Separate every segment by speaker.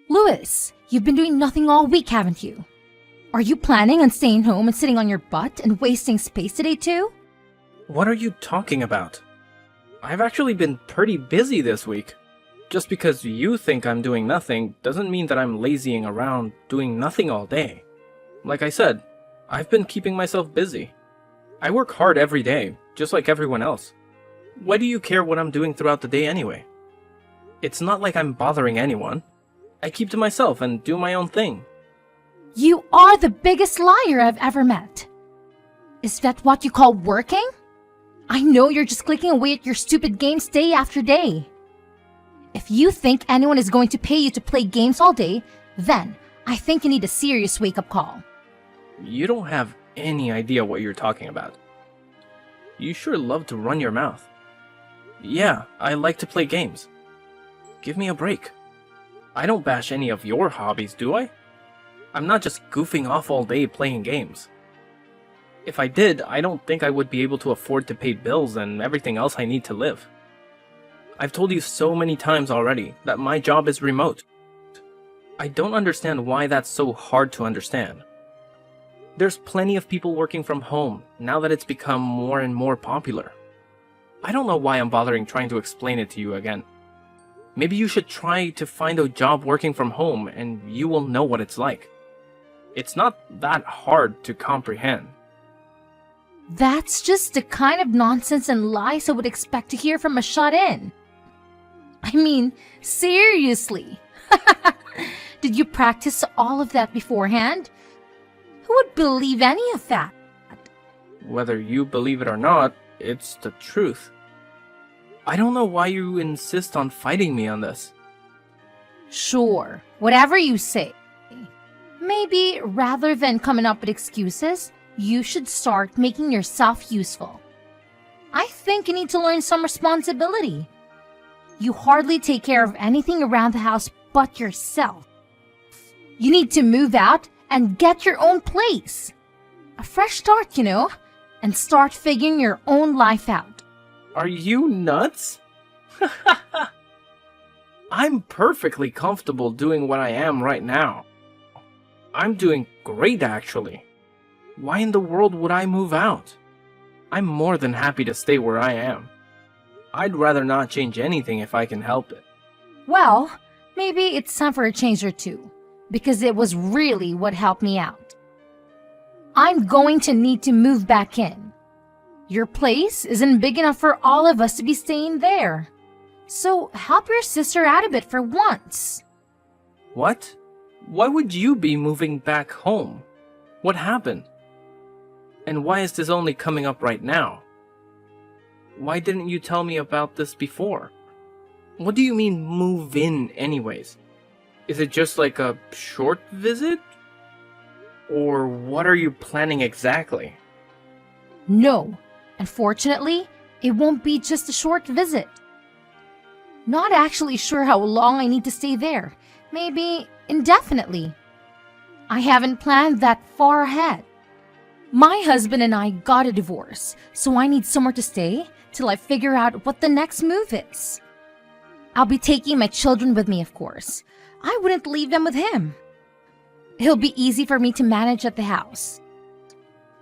Speaker 1: Louis, you've been doing nothing all week, haven't you? Are you planning on staying home and sitting on your butt and wasting space today too?
Speaker 2: What are you talking about? I've actually been pretty busy this week. Just because you think I'm doing nothing doesn't mean that I'm lazying around doing nothing all day. Like I said, I've been keeping myself busy. I work hard every day, just like everyone else. Why do you care what I'm doing throughout the day anyway? It's not like I'm bothering anyone. I keep to myself and do my own thing.
Speaker 1: You are the biggest liar I've ever met. Is that what you call working? I know you're just clicking away at your stupid games day after day. If you think anyone is going to pay you to play games all day, then I think you need a serious wake-up call.
Speaker 2: You don't have any idea what you're talking about. You sure love to run your mouth. Yeah, I like to play games. Give me a break. I don't bash any of your hobbies, do I? I'm not just goofing off all day playing games. If I did, I don't think I would be able to afford to pay bills and everything else I need to live. I've told you so many times already that my job is remote. I don't understand why that's so hard to understand. There's plenty of people working from home now that it's become more and more popular. I don't know why I'm bothering trying to explain it to you again. Maybe you should try to find a job working from home and you will know what it's like. It's not that hard to comprehend.
Speaker 1: That's just the kind of nonsense and lies I would expect to hear from a shut-in. I mean, seriously. Did you practice all of that beforehand? Who would believe any of that?
Speaker 2: Whether you believe it or not, it's the truth. I don't know why you insist on fighting me on this.
Speaker 1: Sure, whatever you say. Maybe rather than coming up with excuses, you should start making yourself useful. I think you need to learn some responsibility. You hardly take care of anything around the house but yourself. You need to move out and get your own place. A fresh start, and start figuring your own life out.
Speaker 2: Are you nuts? I'm perfectly comfortable doing what I am right now. I'm doing great, actually. Why in the world would I move out? I'm more than happy to stay where I am. I'd rather not change anything if I can help it.
Speaker 1: Well, maybe it's time for a change or two, because it was really what helped me out. I'm going to need to move back in. Your place isn't big enough for all of us to be staying there. So help your sister out a bit for once.
Speaker 2: What? Why would you be moving back home? What happened? And why is this only coming up right now? Why didn't you tell me about this before? What do you mean move in anyways? Is it just like a short visit? Or what are you planning exactly?
Speaker 1: No, unfortunately, it won't be just a short visit. Not actually sure how long I need to stay there. Maybe indefinitely. I haven't planned that far ahead. My husband and I got a divorce, so I need somewhere to stay till I figure out what the next move is. I'll be taking my children with me, of course. I wouldn't leave them with him. It'll be easy for me to manage at the house.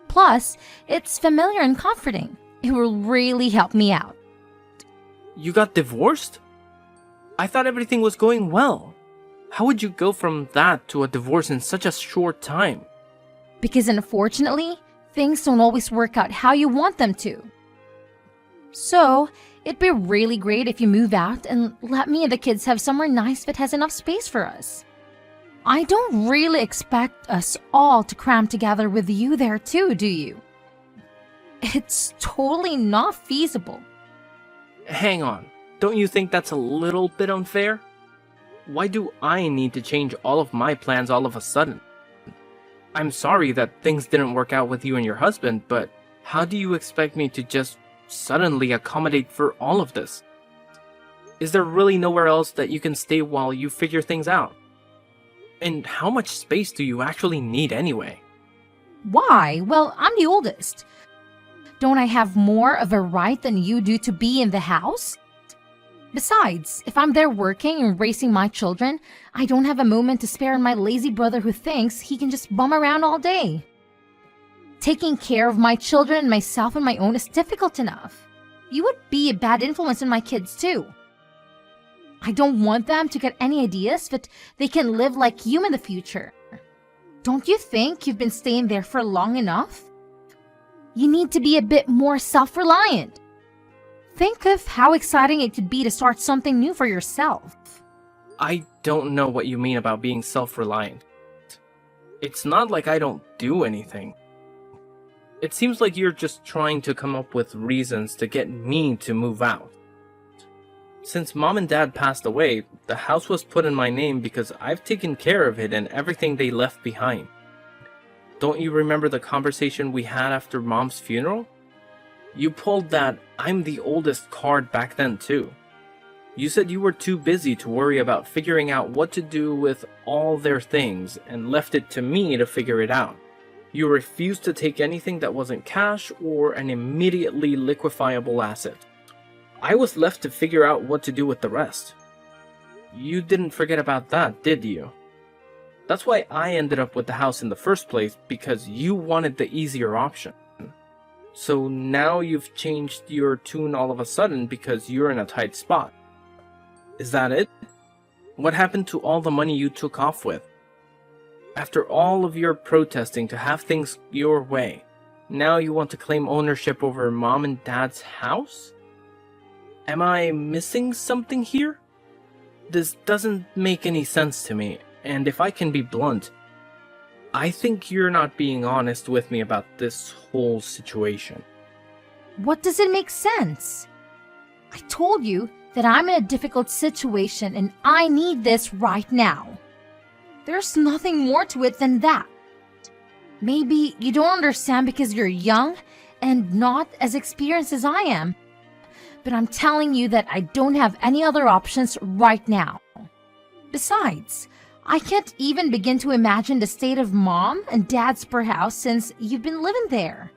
Speaker 1: Plus, it's familiar and comforting. It will really help me out.
Speaker 2: You got divorced? I thought everything was going well. How would you go from that to a divorce in such a short time?
Speaker 1: Because unfortunately, things don't always work out how you want them to. So, it'd be really great if you move out and let me and the kids have somewhere nice that has enough space for us. I don't really expect us all to cram together with you there too, do you? It's totally not feasible.
Speaker 2: Hang on, don't you think that's a little bit unfair? Why do I need to change all of my plans all of a sudden? I'm sorry that things didn't work out with you and your husband, but how do you expect me to just suddenly accommodate for all of this? Is there really nowhere else that you can stay while you figure things out? And how much space do you actually need anyway?
Speaker 1: Why? Well, I'm the oldest. Don't I have more of a right than you do to be in the house? Besides, if I'm there working and raising my children, I don't have a moment to spare on my lazy brother who thinks he can just bum around all day. Taking care of my children and myself on my own is difficult enough. You would be a bad influence on my kids too. I don't want them to get any ideas that they can live like you in the future. Don't you think you've been staying there for long enough? You need to be a bit more self-reliant. Think of how exciting it could be to start something new for yourself.
Speaker 2: I don't know what you mean about being self-reliant. It's not like I don't do anything. It seems like you're just trying to come up with reasons to get me to move out. Since Mom and Dad passed away, the house was put in my name because I've taken care of it and everything they left behind. Don't you remember the conversation we had after Mom's funeral? You pulled that "I'm the oldest" card back then too. You said you were too busy to worry about figuring out what to do with all their things and left it to me to figure it out. You refused to take anything that wasn't cash or an immediately liquefiable asset. I was left to figure out what to do with the rest. You didn't forget about that, did you? That's why I ended up with the house in the first place, because you wanted the easier option. So now you've changed your tune all of a sudden because you're in a tight spot. Is that it? What happened to all the money you took off with? After all of your protesting to have things your way, now you want to claim ownership over Mom and Dad's house? Am I missing something here? This doesn't make any sense to me, and if I can be blunt, I think you're not being honest with me about this whole situation.
Speaker 1: What does it make sense? I told you that I'm in a difficult situation and I need this right now. There's nothing more to it than that. Maybe you don't understand because you're young and not as experienced as I am, but I'm telling you that I don't have any other options right now. Besides, I can't even begin to imagine the state of Mom and Dad's per house since you've been living there.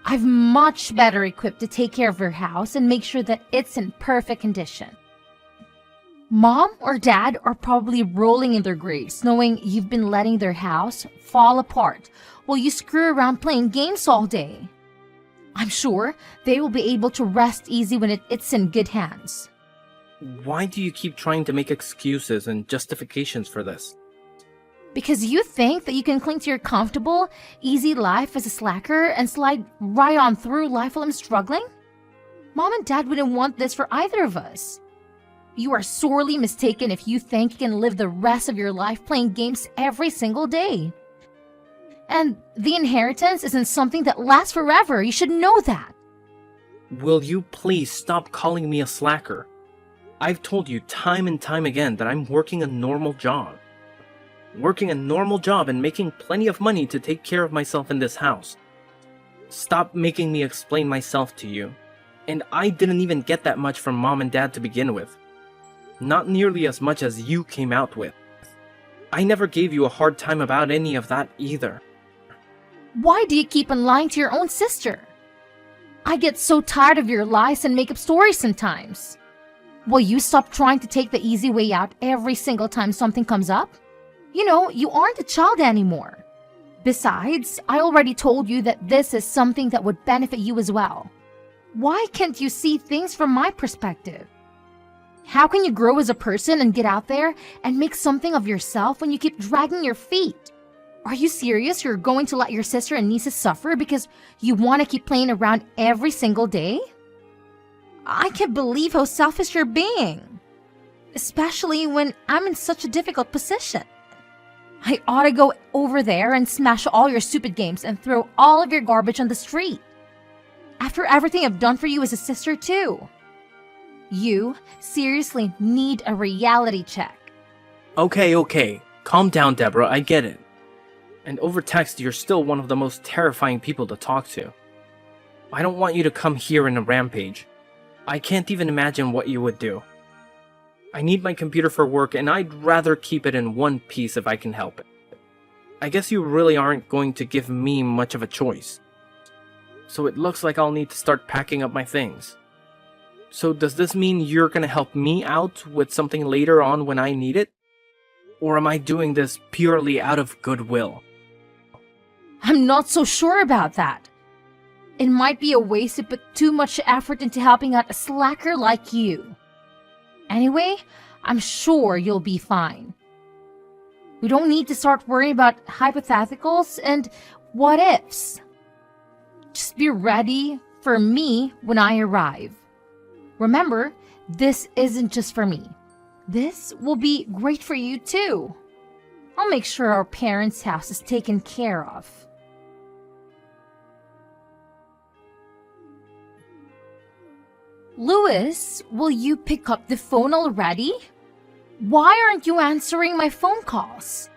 Speaker 1: I'm much better equipped to take care of your house and make sure that it's in perfect condition. Mom or Dad are probably rolling in their graves knowing you've been letting their house fall apart while you screw around playing games all day. I'm sure they will be able to rest easy when it's in good hands.
Speaker 2: Why do you keep trying to make excuses and justifications for this?
Speaker 1: Because you think that you can cling to your comfortable, easy life as a slacker and slide right on through life while I'm struggling? Mom and Dad wouldn't want this for either of us. You are sorely mistaken if you think you can live the rest of your life playing games every single day. And the inheritance isn't something that lasts forever. You should know that.
Speaker 2: Will you please stop calling me a slacker? I've told you time and time again that I'm working a normal job. Working a normal job and making plenty of money to take care of myself in this house. Stop making me explain myself to you. And I didn't even get that much from Mom and Dad to begin with. Not nearly as much as you came out with. I never gave you a hard time about any of that either.
Speaker 1: Why do you keep on lying to your own sister? I get so tired of your lies and make-up stories sometimes. Will you stop trying to take the easy way out every single time something comes up? You know, you aren't a child anymore. Besides, I already told you that this is something that would benefit you as well. Why can't you see things from my perspective? How can you grow as a person and get out there and make something of yourself when you keep dragging your feet? Are you serious you're going to let your sister and nieces suffer because you want to keep playing around every single day? I can't believe how selfish you're being. Especially when I'm in such a difficult position. I ought to go over there and smash all your stupid games and throw all of your garbage on the street. After everything I've done for you as a sister too. You seriously need a reality check.
Speaker 2: Okay. Calm down, Deborah, I get it. And over text, you're still one of the most terrifying people to talk to. I don't want you to come here in a rampage. I can't even imagine what you would do. I need my computer for work, and I'd rather keep it in one piece if I can help it. I guess you really aren't going to give me much of a choice. So it looks like I'll need to start packing up my things. So does this mean you're gonna help me out with something later on when I need it? Or am I doing this purely out of goodwill?
Speaker 1: I'm not so sure about that. It might be a waste to put too much effort into helping out a slacker like you. Anyway, I'm sure you'll be fine. We don't need to start worrying about hypotheticals and what ifs. Just be ready for me when I arrive. Remember, this isn't just for me. This will be great for you too. I'll make sure our parents' house is taken care of. Louis, will you pick up the phone already? Why aren't you answering my phone calls?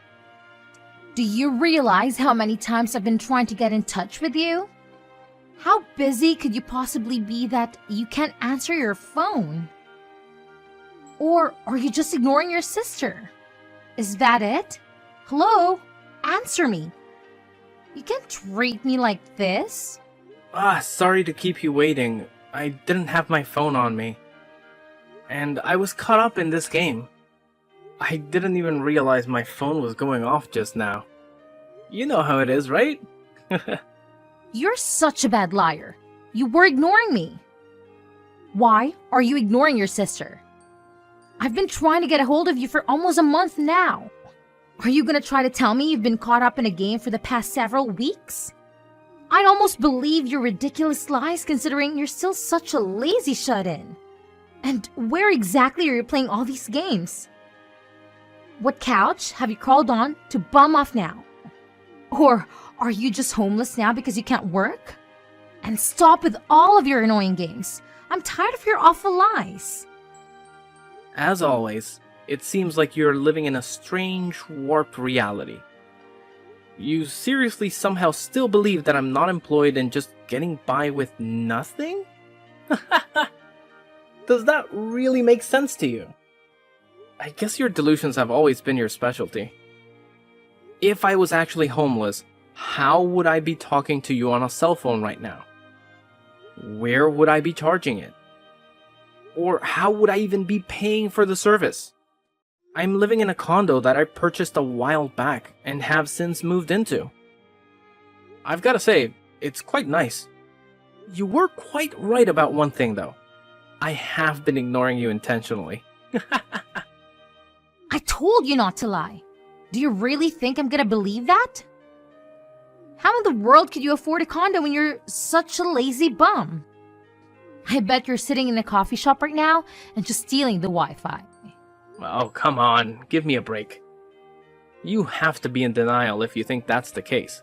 Speaker 1: Do you realize how many times I've been trying to get in touch with you? How busy could you possibly be that you can't answer your phone? Or are you just ignoring your sister? Is that it? Hello? Answer me. You can't treat me like this.
Speaker 2: Sorry to keep you waiting. I didn't have my phone on me. And I was caught up in this game. I didn't even realize my phone was going off just now. You know how it is, right?
Speaker 1: You're such a bad liar. You were ignoring me. Why are you ignoring your sister? I've been trying to get a hold of you for almost a month now. Are you gonna try to tell me you've been caught up in a game for the past several weeks? I'd almost believe your ridiculous lies considering you're still such a lazy shut-in. And where exactly are you playing all these games? What couch have you crawled on to bum off now? Or are you just homeless now because you can't work? And stop with all of your annoying games. I'm tired of your awful lies.
Speaker 2: As always, it seems like you're living in a strange, warped reality. You seriously somehow still believe that I'm not employed and just getting by with nothing? Does that really make sense to you? I guess your delusions have always been your specialty. If I was actually homeless, how would I be talking to you on a cell phone right now? Where would I be charging it? Or how would I even be paying for the service? I'm living in a condo that I purchased a while back and have since moved into. I've gotta say, it's quite nice. You were quite right about one thing though. I have been ignoring you intentionally.
Speaker 1: I told you not to lie. Do you really think I'm gonna believe that? How in the world could you afford a condo when you're such a lazy bum? I bet you're sitting in a coffee shop right now and just stealing the Wi-Fi.
Speaker 2: Oh, come on, give me a break. You have to be in denial if you think that's the case.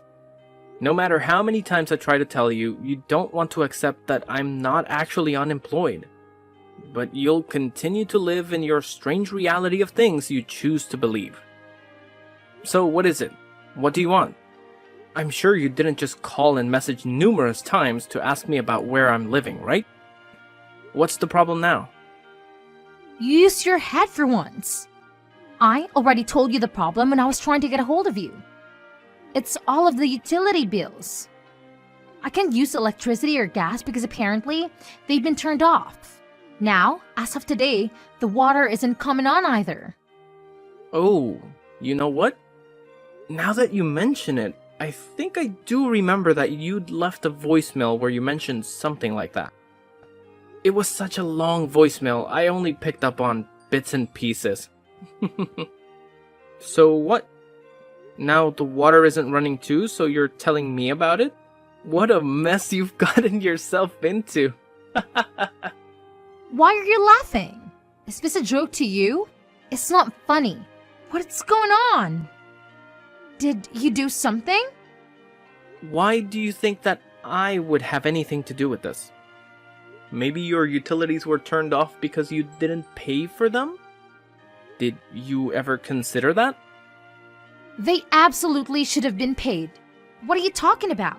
Speaker 2: No matter how many times I try to tell you, you don't want to accept that I'm not actually unemployed. But you'll continue to live in your strange reality of things you choose to believe. So what is it? What do you want? I'm sure you didn't just call and message numerous times to ask me about where I'm living, right? What's the problem now?
Speaker 1: Use your head for once. I already told you the problem when I was trying to get a hold of you. It's all of the utility bills. I can't use electricity or gas because apparently they've been turned off. Now, as of today, the water isn't coming on either.
Speaker 2: Oh, you know what? Now that you mention it, I think I do remember that you'd left a voicemail where you mentioned something like that. It was such a long voicemail, I only picked up on bits and pieces. So what? Now the water isn't running too, so you're telling me about it? What a mess you've gotten yourself into.
Speaker 1: Why are you laughing? Is this a joke to you? It's not funny. What's going on? Did you do something?
Speaker 2: Why do you think that I would have anything to do with this? Maybe your utilities were turned off because you didn't pay for them? Did you ever consider that?
Speaker 1: They absolutely should have been paid. What are you talking about?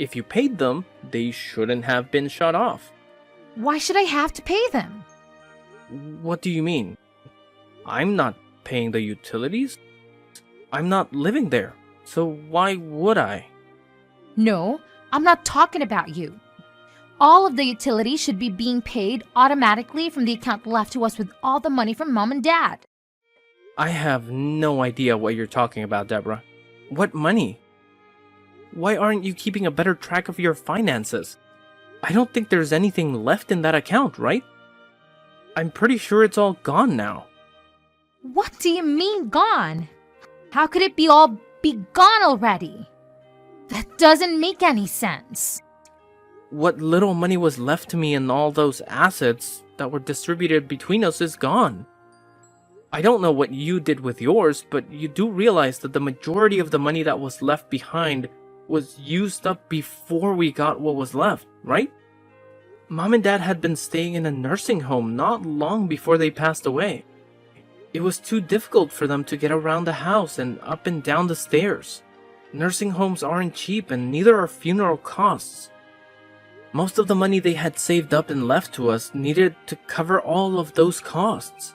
Speaker 2: If you paid them, they shouldn't have been shut off.
Speaker 1: Why should I have to pay them?
Speaker 2: What do you mean? I'm not paying the utilities. I'm not living there, so why would I?
Speaker 1: No, I'm not talking about you. All of the utilities should be being paid automatically from the account left to us with all the money from Mom and Dad.
Speaker 2: I have no idea what you're talking about, Deborah. What money? Why aren't you keeping a better track of your finances? I don't think there's anything left in that account, right? I'm pretty sure it's all gone now.
Speaker 1: What do you mean gone? How could it all be gone already? That doesn't make any sense.
Speaker 2: What little money was left to me in all those assets that were distributed between us is gone. I don't know what you did with yours, but you do realize that the majority of the money that was left behind was used up before we got what was left, right? Mom and Dad had been staying in a nursing home not long before they passed away. It was too difficult for them to get around the house and up and down the stairs. Nursing homes aren't cheap, and neither are funeral costs. Most of the money they had saved up and left to us needed to cover all of those costs.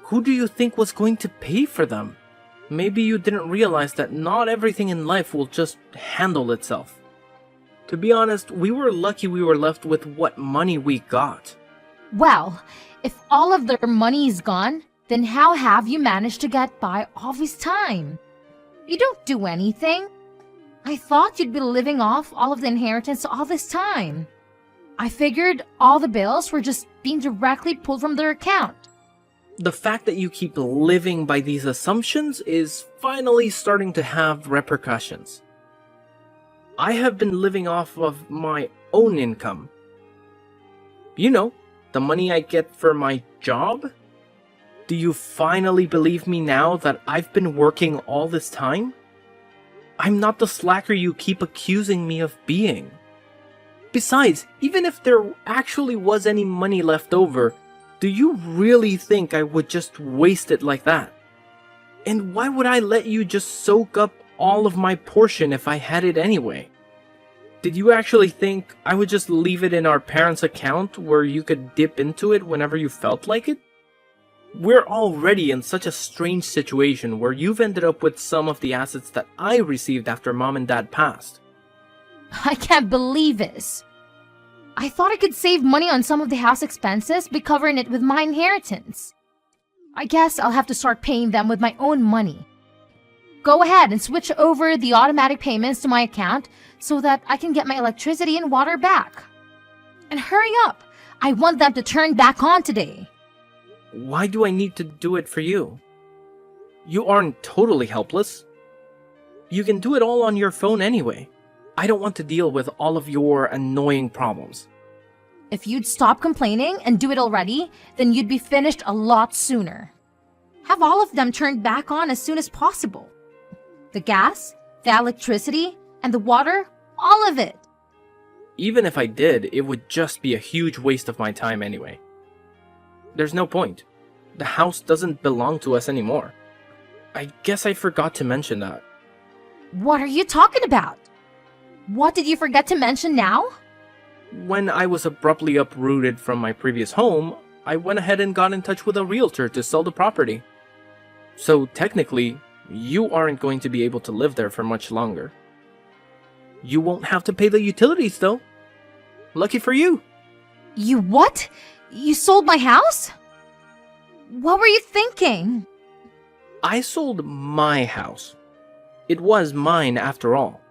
Speaker 2: Who do you think was going to pay for them? Maybe you didn't realize that not everything in life will just handle itself. To be honest, we were lucky we were left with what money we got.
Speaker 1: Well, if all of their money is gone, then how have you managed to get by all this time? You don't do anything. I thought you'd be living off all of the inheritance all this time. I figured all the bills were just being directly pulled from their account.
Speaker 2: The fact that you keep living by these assumptions is finally starting to have repercussions. I have been living off of my own income. You know, the money I get for my job? Do you finally believe me now that I've been working all this time? I'm not the slacker you keep accusing me of being. Besides, even if there actually was any money left over, do you really think I would just waste it like that? And why would I let you just soak up all of my portion if I had it anyway? Did you actually think I would just leave it in our parents' account where you could dip into it whenever you felt like it? We're already in such a strange situation where you've ended up with some of the assets that I received after Mom and Dad passed.
Speaker 1: I can't believe this. I thought I could save money on some of the house expenses by covering it with my inheritance. I guess I'll have to start paying them with my own money. Go ahead and switch over the automatic payments to my account so that I can get my electricity and water back. And hurry up! I want them to turn back on today.
Speaker 2: Why do I need to do it for you? You aren't totally helpless. You can do it all on your phone anyway. I don't want to deal with all of your annoying problems.
Speaker 1: If you'd stop complaining and do it already, then you'd be finished a lot sooner. Have all of them turned back on as soon as possible. The gas, the electricity, and the water, all of it.
Speaker 2: Even if I did, it would just be a huge waste of my time anyway. There's no point. The house doesn't belong to us anymore. I guess I forgot to mention that.
Speaker 1: What are you talking about? What did you forget to mention now?
Speaker 2: When I was abruptly uprooted from my previous home, I went ahead and got in touch with a realtor to sell the property. So technically, you aren't going to be able to live there for much longer. You won't have to pay the utilities though. Lucky for you.
Speaker 1: You what? You sold my house? What were you thinking?
Speaker 2: I sold my house. It was mine after all.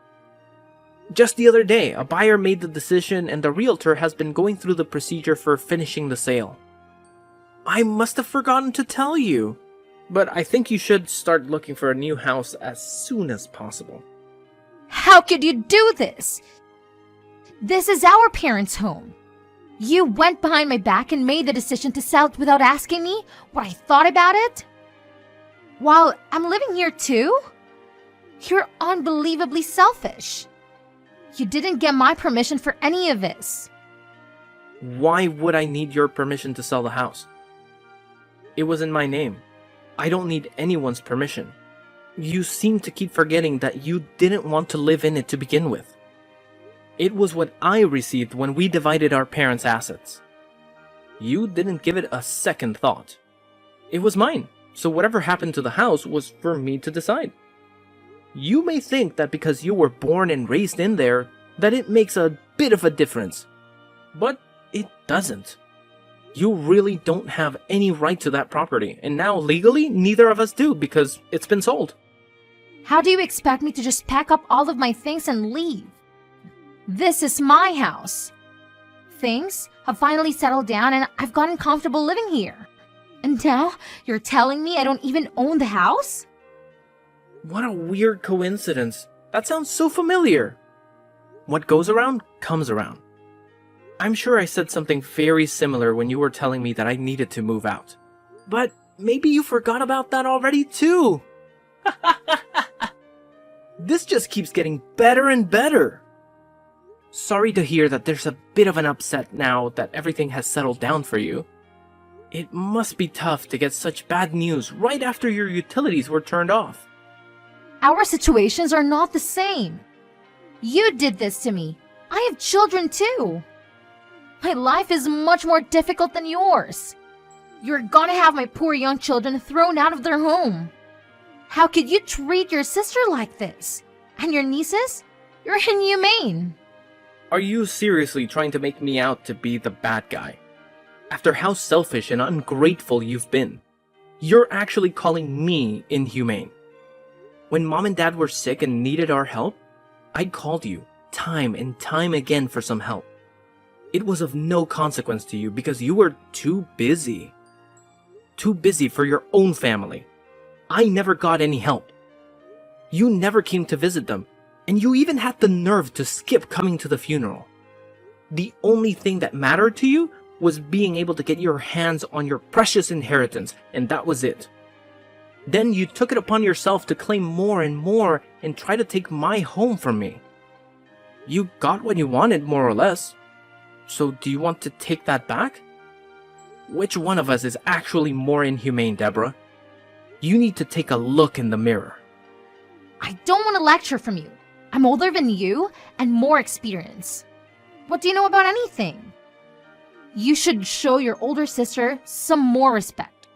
Speaker 2: Just the other day, a buyer made the decision and the realtor has been going through the procedure for finishing the sale. I must have forgotten to tell you, but I think you should start looking for a new house as soon as possible.
Speaker 1: How could you do this? This is our parents' home. You went behind my back and made the decision to sell it without asking me what I thought about it? While I'm living here too? You're unbelievably selfish. You didn't get my permission for any of this.
Speaker 2: Why would I need your permission to sell the house? It was in my name. I don't need anyone's permission. You seem to keep forgetting that you didn't want to live in it to begin with. It was what I received when we divided our parents' assets. You didn't give it a second thought. It was mine, so whatever happened to the house was for me to decide. You may think that because you were born and raised in there, that it makes a bit of a difference. But it doesn't. You really don't have any right to that property, and now legally, neither of us do because it's been sold.
Speaker 1: How do you expect me to just pack up all of my things and leave? This is my house. Things have finally settled down and I've gotten comfortable living here. And now you're telling me I don't even own the house?
Speaker 2: What a weird coincidence. That sounds so familiar. What goes around comes around. I'm sure I said something very similar when you were telling me that I needed to move out. But maybe you forgot about that already too. This just keeps getting better and better. Sorry to hear that there's a bit of an upset now that everything has settled down for you. It must be tough to get such bad news right after your utilities were turned off.
Speaker 1: Our situations are not the same. You did this to me. I have children too. My life is much more difficult than yours. You're gonna have my poor young children thrown out of their home. How could you treat your sister like this? And your nieces? You're inhumane.
Speaker 2: Are you seriously trying to make me out to be the bad guy? After how selfish and ungrateful you've been, you're actually calling me inhumane. When Mom and Dad were sick and needed our help, I called you time and time again for some help. It was of no consequence to you because you were too busy. Too busy for your own family. I never got any help. You never came to visit them, and you even had the nerve to skip coming to the funeral. The only thing that mattered to you was being able to get your hands on your precious inheritance, and that was it. Then you took it upon yourself to claim more and more and try to take my home from me. You got what you wanted, more or less. So do you want to take that back? Which one of us is actually more inhumane, Deborah? You need to take a look in the mirror.
Speaker 1: I don't want to lecture from you. I'm older than you and more experienced. What do you know about anything? You should show your older sister some more respect.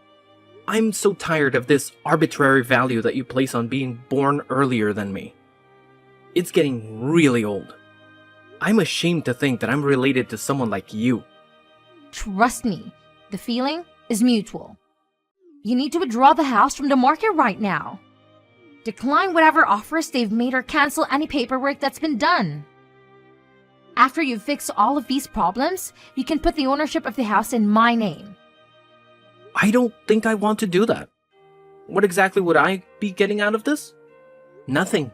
Speaker 2: I'm so tired of this arbitrary value that you place on being born earlier than me. It's getting really old. I'm ashamed to think that I'm related to someone like you.
Speaker 1: Trust me, the feeling is mutual. You need to withdraw the house from the market right now. Decline whatever offers they've made or cancel any paperwork that's been done. After you fix all of these problems, you can put the ownership of the house in my name.
Speaker 2: I don't think I want to do that. What exactly would I be getting out of this? Nothing.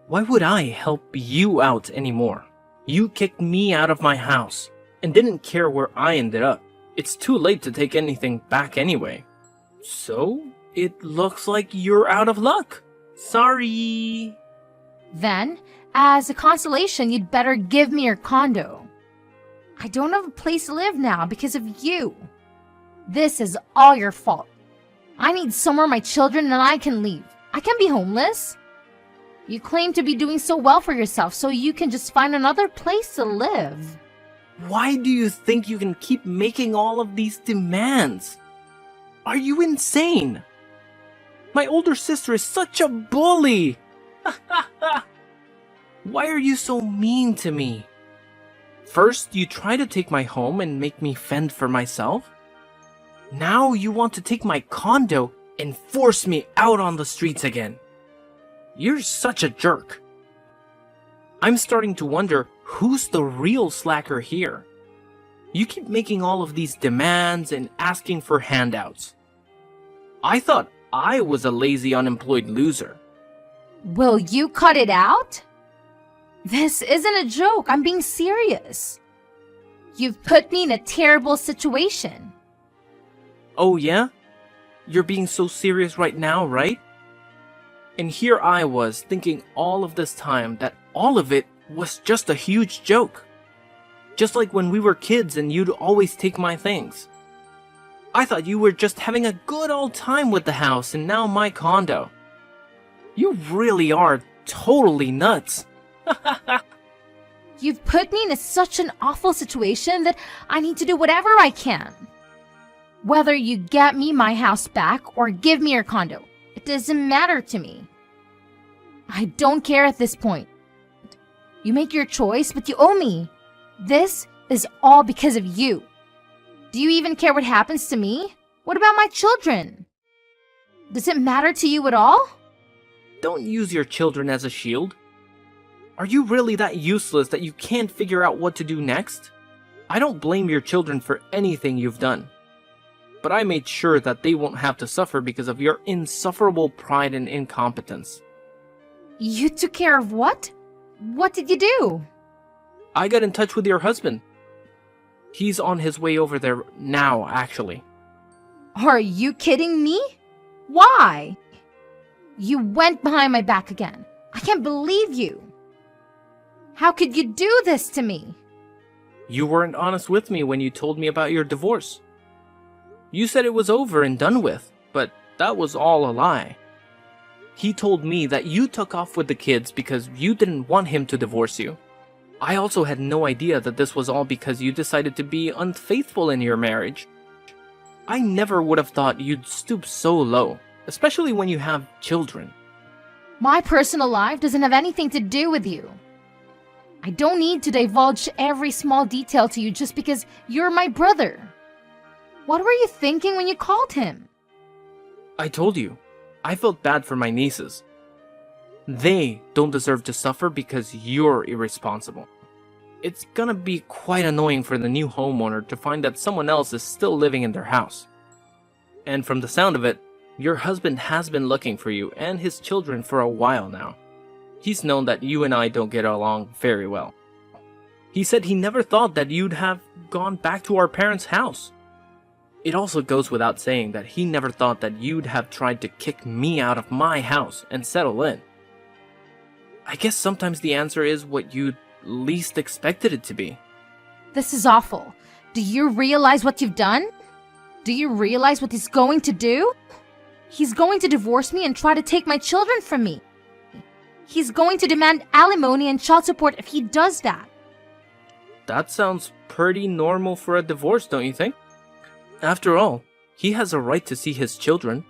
Speaker 2: Why would I help you out anymore? You kicked me out of my house and didn't care where I ended up. It's too late to take anything back anyway. So, it looks like you're out of luck. Sorry.
Speaker 1: Then, as a consolation, you'd better give me your condo. I don't have a place to live now because of you. This is all your fault. I need somewhere my children and I can leave. I can't be homeless. You claim to be doing so well for yourself, so you can just find another place to live.
Speaker 2: Why do you think you can keep making all of these demands? Are you insane? My older sister is such a bully. Why are you so mean to me? First, you try to take my home and make me fend for myself. Now you want to take my condo and force me out on the streets again. You're such a jerk. I'm starting to wonder who's the real slacker here. You keep making all of these demands and asking for handouts. I thought I was a lazy, unemployed loser.
Speaker 1: Will you cut it out? This isn't a joke. I'm being serious. You've put me in a terrible situation.
Speaker 2: Oh yeah? You're being so serious right now, right? And here I was thinking all of this time that all of it was just a huge joke. Just like when we were kids and you'd always take my things. I thought you were just having a good old time with the house and now my condo. You really are totally nuts.
Speaker 1: You've put me in such an awful situation that I need to do whatever I can. Whether you get me my house back or give me your condo, it doesn't matter to me. I don't care at this point. You make your choice, but you owe me. This is all because of you. Do you even care what happens to me? What about my children? Does it matter to you at all?
Speaker 2: Don't use your children as a shield. Are you really that useless that you can't figure out what to do next? I don't blame your children for anything you've done. But I made sure that they won't have to suffer because of your insufferable pride and incompetence.
Speaker 1: You took care of what? What did you do?
Speaker 2: I got in touch with your husband. He's on his way over there now, actually.
Speaker 1: Are you kidding me? Why? You went behind my back again. I can't believe you. How could you do this to me?
Speaker 2: You weren't honest with me when you told me about your divorce. You said it was over and done with, but that was all a lie. He told me that you took off with the kids because you didn't want him to divorce you. I also had no idea that this was all because you decided to be unfaithful in your marriage. I never would have thought you'd stoop so low, especially when you have children.
Speaker 1: My personal life doesn't have anything to do with you. I don't need to divulge every small detail to you just because you're my brother. What were you thinking when you called him?
Speaker 2: I told you, I felt bad for my nieces. They don't deserve to suffer because you're irresponsible. It's gonna be quite annoying for the new homeowner to find that someone else is still living in their house. And from the sound of it, your husband has been looking for you and his children for a while now. He's known that you and I don't get along very well. He said he never thought that you'd have gone back to our parents' house. It also goes without saying that he never thought that you'd have tried to kick me out of my house and settle in. I guess sometimes the answer is what you least expected it to be.
Speaker 1: This is awful. Do you realize what you've done? Do you realize what he's going to do? He's going to divorce me and try to take my children from me. He's going to demand alimony and child support if he does that.
Speaker 2: That sounds pretty normal for a divorce, don't you think? After all, he has a right to see his children.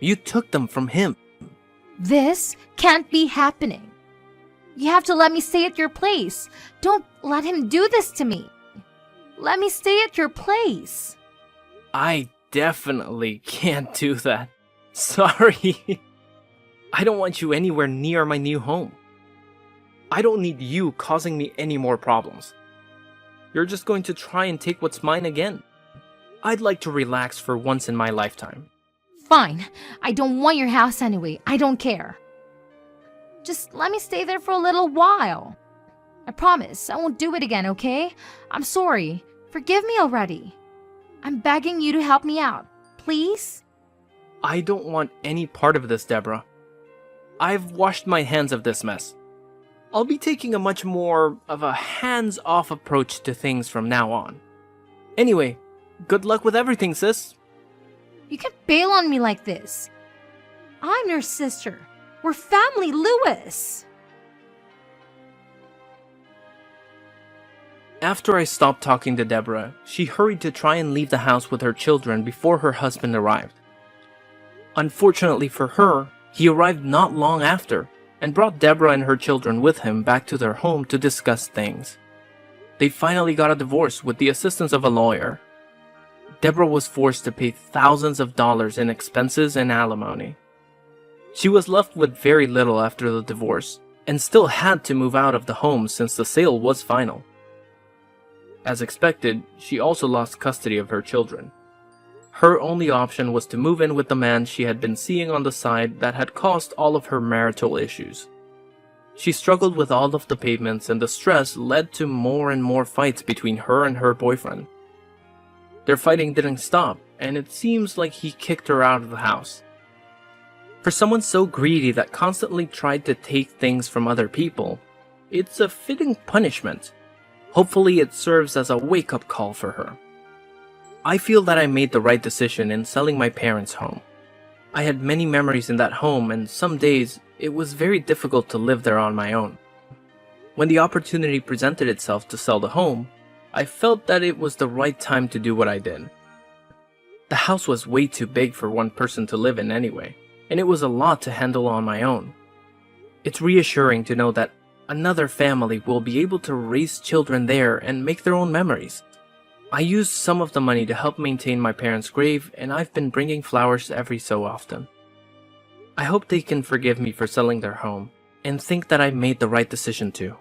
Speaker 2: You took them from him.
Speaker 1: This can't be happening. You have to let me stay at your place. Don't let him do this to me. Let me stay at your place.
Speaker 2: I definitely can't do that. Sorry. I don't want you anywhere near my new home. I don't need you causing me any more problems. You're just going to try and take what's mine again. I'd like to relax for once in my lifetime.
Speaker 1: Fine. I don't want your house anyway. I don't care. Just let me stay there for a little while. I promise I won't do it again, okay? I'm sorry. Forgive me already. I'm begging you to help me out. Please?
Speaker 2: I don't want any part of this, Deborah. I've washed my hands of this mess. I'll be taking a much more of a hands-off approach to things from now on. Anyway, good luck with everything, sis.
Speaker 1: You can't bail on me like this. I'm your sister. We're family, Louis.
Speaker 2: After I stopped talking to Deborah, she hurried to try and leave the house with her children before her husband arrived. Unfortunately for her, he arrived not long after and brought Deborah and her children with him back to their home to discuss things. They finally got a divorce with the assistance of a lawyer. Deborah was forced to pay thousands of dollars in expenses and alimony. She was left with very little after the divorce and still had to move out of the home since the sale was final. As expected, she also lost custody of her children. Her only option was to move in with the man she had been seeing on the side that had caused all of her marital issues. She struggled with all of the payments, and the stress led to more and more fights between her and her boyfriend. Their fighting didn't stop, and it seems like he kicked her out of the house. For someone so greedy that constantly tried to take things from other people, it's a fitting punishment. Hopefully it serves as a wake-up call for her. I feel that I made the right decision in selling my parents' home. I had many memories in that home, and some days it was very difficult to live there on my own. When the opportunity presented itself to sell the home, I felt that it was the right time to do what I did. The house was way too big for one person to live in anyway, and it was a lot to handle on my own. It's reassuring to know that Another family will be able to raise children there and make their own memories. I used some of the money to help maintain my parents' grave, and I've been bringing flowers every so often. I hope they can forgive me for selling their home, and think that I made the right decision too.